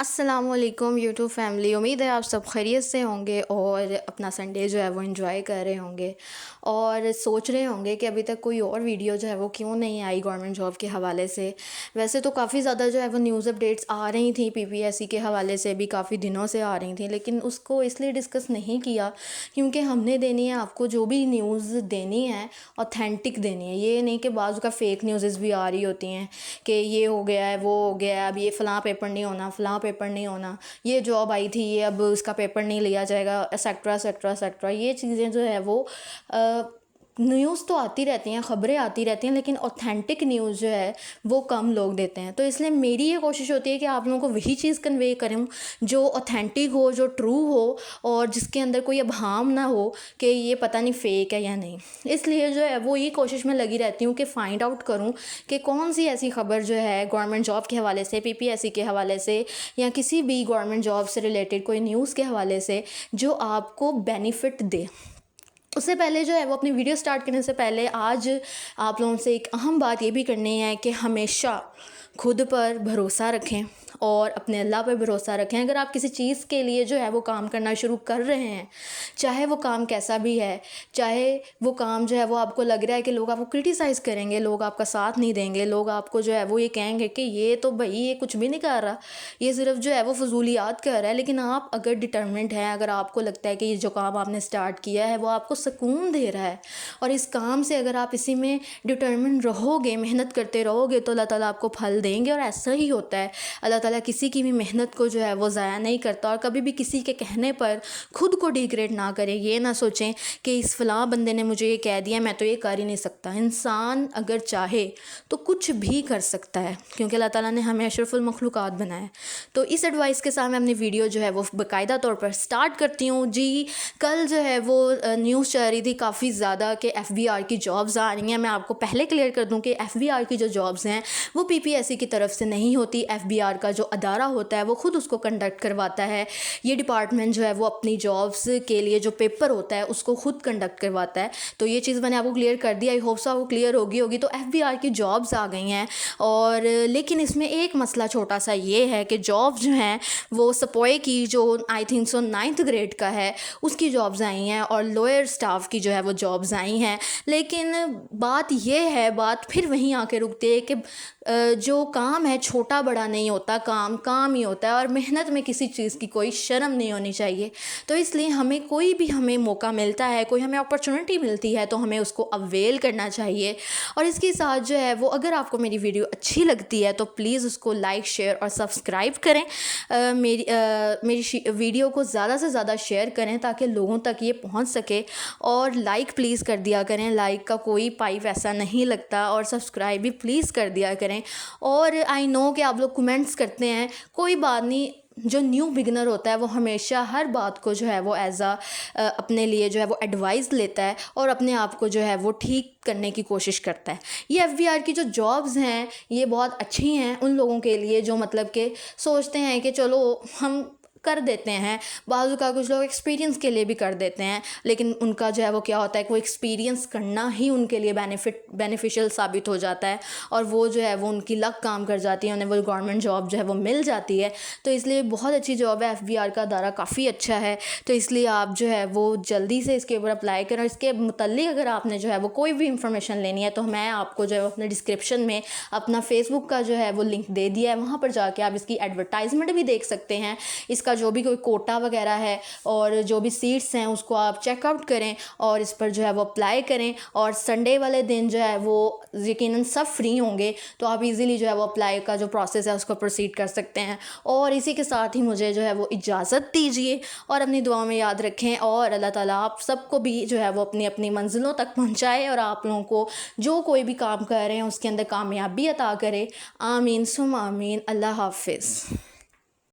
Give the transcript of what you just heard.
السلام علیکم YouTube family, امید ہے آپ سب خیریت سے ہوں گے اور اپنا سنڈے جو ہے وہ انجوائے کر رہے ہوں گے اور سوچ رہے ہوں گے کہ ابھی تک کوئی اور ویڈیو جو ہے وہ کیوں نہیں آئی گورنمنٹ جاب کے حوالے سے۔ ویسے تو کافی زیادہ جو ہے وہ نیوز اپڈیٹس آ رہی تھیں، پی پی ایس سی کے حوالے سے بھی کافی دنوں سے آ رہی تھیں، لیکن اس کو اس لیے ڈسکس نہیں کیا کیونکہ ہم نے دینی ہے آپ کو جو بھی نیوز دینی ہے اوتھینٹک دینی ہے۔ یہ نہیں کہ بعض کا فیک نیوزز بھی آ رہی ہوتی ہیں کہ یہ ہو گیا ہے، وہ ہو گیا ہے، اب یہ فلاں پیپر نہیں ہونا، فلاں پیپر نہیں ہونا، یہ جاب آئی تھی یہ اب اس کا پیپر نہیں لیا جائے گا، ایسیکٹرا ایسیکٹرا ایسیکٹرا۔ یہ چیزیں جو ہے وہ نیوز تو آتی رہتی ہیں، خبریں آتی رہتی ہیں، لیکن اوتھینٹک نیوز جو ہے وہ کم لوگ دیتے ہیں۔ تو اس لیے میری یہ کوشش ہوتی ہے کہ آپ لوگوں کو وہی چیز کنوے کروں جو اوتھینٹک ہو، جو ٹرو ہو اور جس کے اندر کوئی ابہام نہ ہو کہ یہ پتہ نہیں فیک ہے یا نہیں۔ اس لیے جو ہے وہ یہ کوشش میں لگی رہتی ہوں کہ فائنڈ آؤٹ کروں کہ کون سی ایسی خبر جو ہے گورنمنٹ جاب کے حوالے سے، پی پی ایس سی کے حوالے سے یا کسی بھی گورنمنٹ جاب سے ریلیٹڈ کوئی نیوز کے حوالے سے جو آپ کو بینیفٹ دے۔ اس سے پہلے جو ہے وہ اپنی ویڈیو سٹارٹ کرنے سے پہلے آج آپ لوگوں سے ایک اہم بات یہ بھی کرنی ہے کہ ہمیشہ خود پر بھروسہ رکھیں اور اپنے اللہ پہ بھروسہ رکھیں۔ اگر آپ کسی چیز کے لیے جو ہے وہ کام کرنا شروع کر رہے ہیں، چاہے وہ کام کیسا بھی ہے، چاہے وہ کام جو ہے وہ آپ کو لگ رہا ہے کہ لوگ آپ کو کرٹیسائز کریں گے، لوگ آپ کا ساتھ نہیں دیں گے، لوگ آپ کو جو ہے وہ یہ کہیں گے کہ یہ تو بھائی یہ کچھ بھی نہیں کر رہا، یہ صرف جو ہے وہ فضولیات کر رہا ہے، لیکن آپ اگر ڈٹرمنٹ ہیں، اگر آپ کو لگتا ہے کہ یہ جو کام آپ نے سٹارٹ کیا ہے وہ آپ کو سکون دے رہا ہے اور اس کام سے اگر آپ اسی میں ڈٹرمنٹ رہو گے، محنت کرتے رہو گے تو اللہ تعالیٰ آپ کو پھل دیں گے۔ اور ایسا ہی ہوتا ہے، اللہ تعالیٰ کسی کی بھی محنت کو جو ہے وہ ضائع نہیں کرتا، اور کبھی بھی کسی کے کہنے پر خود کو ڈیگریڈ نہ کریں۔ یہ نہ سوچیں کہ اس فلاں بندے نے مجھے یہ کہہ دیا، میں تو یہ کر ہی نہیں سکتا۔ انسان اگر چاہے تو کچھ بھی کر سکتا ہے کیونکہ اللہ تعالیٰ نے ہمیں اشرف المخلوقات بنایا ہے۔ تو اس ایڈوائس کے ساتھ میں اپنی ویڈیو جو ہے وہ باقاعدہ طور پر سٹارٹ کرتی ہوں۔ جی کل جو ہے وہ نیوز چل رہی تھی کافی زیادہ کہ ایف بی آر کی جابز آ رہی ہیں۔ میں آپ کو پہلے کلیئر کر دوں کہ ایف بی آر کی جو جابز ہیں وہ پی پی ایس سی کی طرف سے نہیں ہوتی۔ ایف بی آر کا جو ادارہ ہوتا ہے وہ خود اس کو کنڈکٹ کرواتا ہے۔ یہ ڈپارٹمنٹ جو ہے وہ اپنی جابز کے لیے جو پیپر ہوتا ہے اس کو خود کنڈکٹ کرواتا ہے۔ تو یہ چیز میں نے آپ کو کلیئر کر دی، آئی ہوپ سو آپ کو کلیئر ہوگی۔ تو ایف بی آر کی جابز آ گئی ہیں، اور لیکن اس میں ایک مسئلہ چھوٹا سا یہ ہے کہ جاب جو ہیں وہ سپوئے کی جو I think so 9th grade کا ہے اس کی جابز آئی ہیں، اور لوئر سٹاف کی جو ہے وہ جابز آئی ہیں۔ لیکن بات یہ ہے، بات پھر وہیں آ کے رکتی ہے کہ جو کام ہے چھوٹا بڑا نہیں ہوتا، کام کام ہی ہوتا ہے، اور محنت میں کسی چیز کی کوئی شرم نہیں ہونی چاہیے۔ تو اس لیے ہمیں کوئی بھی ہمیں موقع ملتا ہے، کوئی ہمیں اپرچونٹی ملتی ہے تو ہمیں اس کو اویل کرنا چاہیے۔ اور اس کے ساتھ جو ہے وہ اگر آپ کو میری ویڈیو اچھی لگتی ہے تو پلیز اس کو لائک، شیئر اور سبسکرائب کریں۔ میری ویڈیو کو زیادہ سے زیادہ شیئر کریں تاکہ لوگوں تک یہ پہنچ سکے، اور لائک پلیز کر دیا کریں، لائک کا کوئی پائی ویسا نہیں لگتا، اور سبسکرائب بھی پلیز کر دیا کریں۔ اور آئی نو کہ آپ لوگ کمنٹس کرتے ہیں، کوئی بات نہیں، جو نیو بگنر ہوتا ہے وہ ہمیشہ ہر بات کو جو ہے وہ اپنے لیے جو ہے وہ ایڈوائز لیتا ہے اور اپنے آپ کو جو ہے وہ ٹھیک کرنے کی کوشش کرتا ہے۔ یہ ایف بی آر کی جو جابز ہیں یہ بہت اچھی ہیں ان لوگوں کے لیے جو مطلب کہ سوچتے ہیں کہ چلو ہم کر دیتے ہیں، بعض کا کچھ لوگ ایکسپیرینس کے لیے بھی کر دیتے ہیں، لیکن ان کا جو ہے وہ کیا ہوتا ہے کہ وہ ایکسپیرینس کرنا ہی ان کے لیے بینیفیشل ثابت ہو جاتا ہے، اور وہ جو ہے وہ ان کی لک کام کر جاتی ہے، انہیں وہ گورنمنٹ جاب جو ہے وہ مل جاتی ہے۔ تو اس لیے بہت اچھی جاب ہے، ایف بی آر کا ادارہ کافی اچھا ہے۔ تو اس لیے آپ جو ہے وہ جلدی سے اس کے اوپر اپلائی کریں، اور اس کے متعلق اگر آپ نے جو ہے وہ کوئی بھی انفارمیشن لینی ہے تو میں آپ کو جو ہے اپنے ڈسکرپشن میں اپنا فیس بک کا جو ہے وہ لنک دے دیا ہے، وہاں پر جا کے آپ اس کی ایڈورٹائزمنٹ بھی دیکھ سکتے ہیں، اس کا جو بھی کوئی کوٹا وغیرہ ہے اور جو بھی سیٹس ہیں اس کو آپ چیک آؤٹ کریں اور اس پر جو ہے وہ اپلائی کریں۔ اور سنڈے والے دن جو ہے وہ یقیناً سب فری ہوں گے تو آپ ایزیلی جو ہے وہ اپلائی کا جو پروسیس ہے اس کو پروسیڈ کر سکتے ہیں۔ اور اسی کے ساتھ ہی مجھے جو ہے وہ اجازت دیجیے، اور اپنی دعا میں یاد رکھیں، اور اللہ تعالیٰ آپ سب کو بھی جو ہے وہ اپنی اپنی منزلوں تک پہنچائے، اور آپ لوگوں کو جو کوئی بھی کام کر رہے ہیں اس کے اندر کامیابی عطا کرے۔ آمین ثم آمین۔ اللہ حافظ۔